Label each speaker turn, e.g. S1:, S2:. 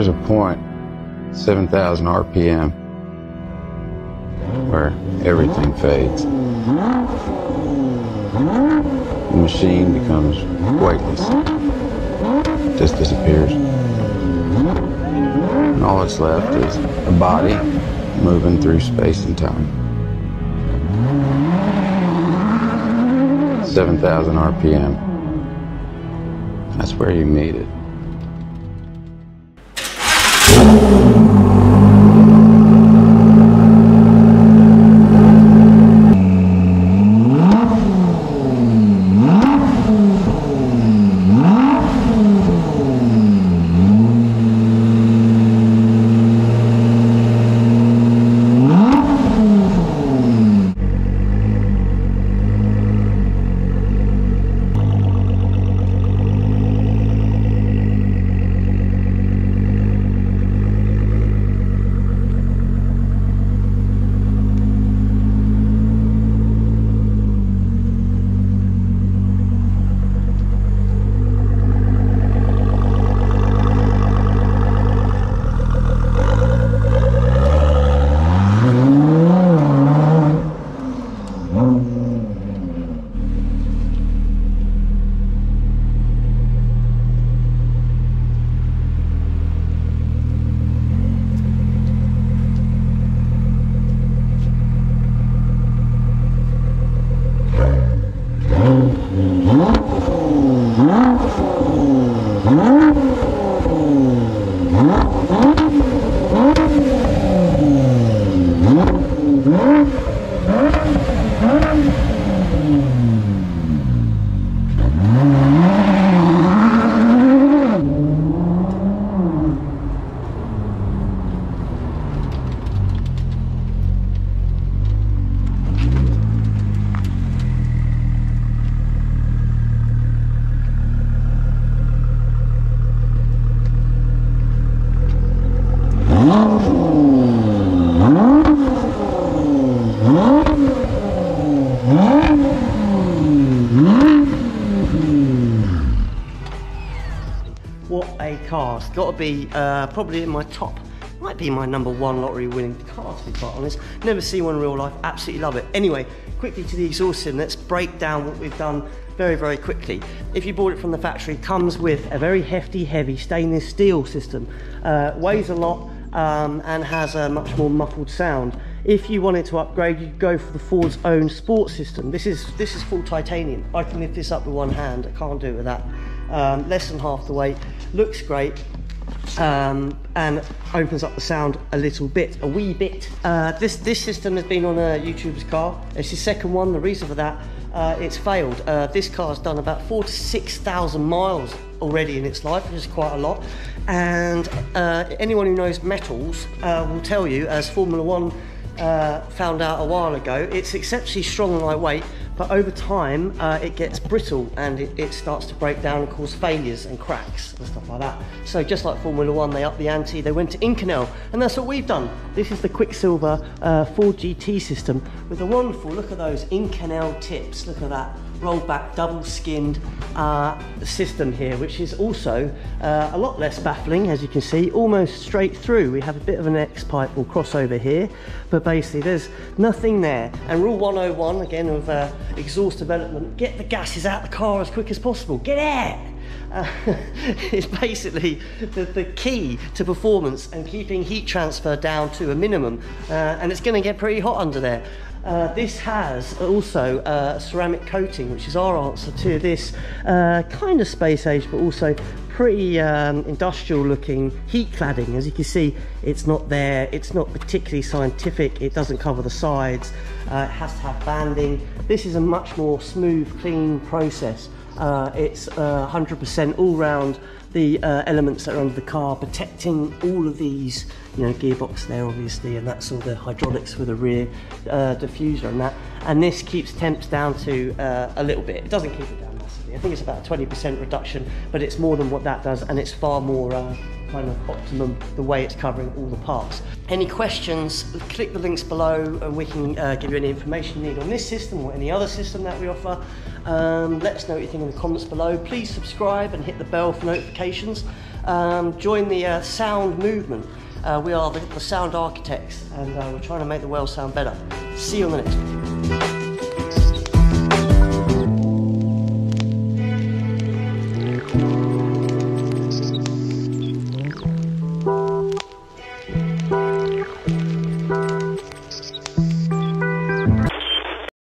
S1: There's a point, 7,000 RPM, where everything fades. The machine becomes weightless. It just disappears. And all that's left is a body moving through space and time. 7,000 RPM. That's where you meet it.
S2: What a car. It's got to be probably in my top, might be my #1 lottery winning car, to be quite honest. Never seen one in real life, absolutely love it. Anyway, quickly to the exhaust system, let's break down what we've done very, very quickly. If you bought it from the factory, it comes with a very hefty, heavy stainless steel system. Weighs a lot and has a much more muffled sound. If you wanted to upgrade, you'd go for the Ford's own sports system. This is full titanium. I can lift this up with one hand, I can't do it with that. Less than half the weight, looks great, and opens up the sound a little bit, a wee bit. This system has been on a YouTuber's car. It's his second one. The reason for that, it's failed. This car's done about 4,000 to 6,000 miles already in its life, which is quite a lot. And anyone who knows metals will tell you, as Formula One found out a while ago, it's exceptionally strong and lightweight, but over time it gets brittle and it starts to break down and cause failures and cracks and stuff like that. So just like Formula One, they upped the ante, they went to Inconel, and that's what we've done. This is the QuickSilver fordgt system with a wonderful, look at those Inconel tips, look at that, rolled back, double skinned system here, which is also a lot less baffling, as you can see, almost straight through. We have a bit of an X-pipe or crossover here, but basically there's nothing there. And rule 101, again, of exhaust development, get the gases out of the car as quick as possible. Get out! It's basically the key to performance and keeping heat transfer down to a minimum, and it's going to get pretty hot under there. This has also a ceramic coating, which is our answer to this kind of space age, but also pretty industrial looking heat cladding. As you can see, it's not there, it's not particularly scientific, it doesn't cover the sides, it has to have banding. This is a much more smooth, clean process. It's 100% all round the elements that are under the car, protecting all of these, you know, gearbox there obviously, and that's all the hydraulics for the rear diffuser and that. And this keeps temps down to a little bit. It doesn't keep it down massively. I think it's about a 20% reduction, but it's more than what that does, and it's far more kind of optimum the way it's covering all the parts. Any questions, click the links below and we can give you any information you need on this system or any other system that we offer. Let us know what you think in the comments below. Please subscribe and hit the bell for notifications. Join the sound movement. We are the sound architects, and we're trying to make the world sound better. See you on the next video.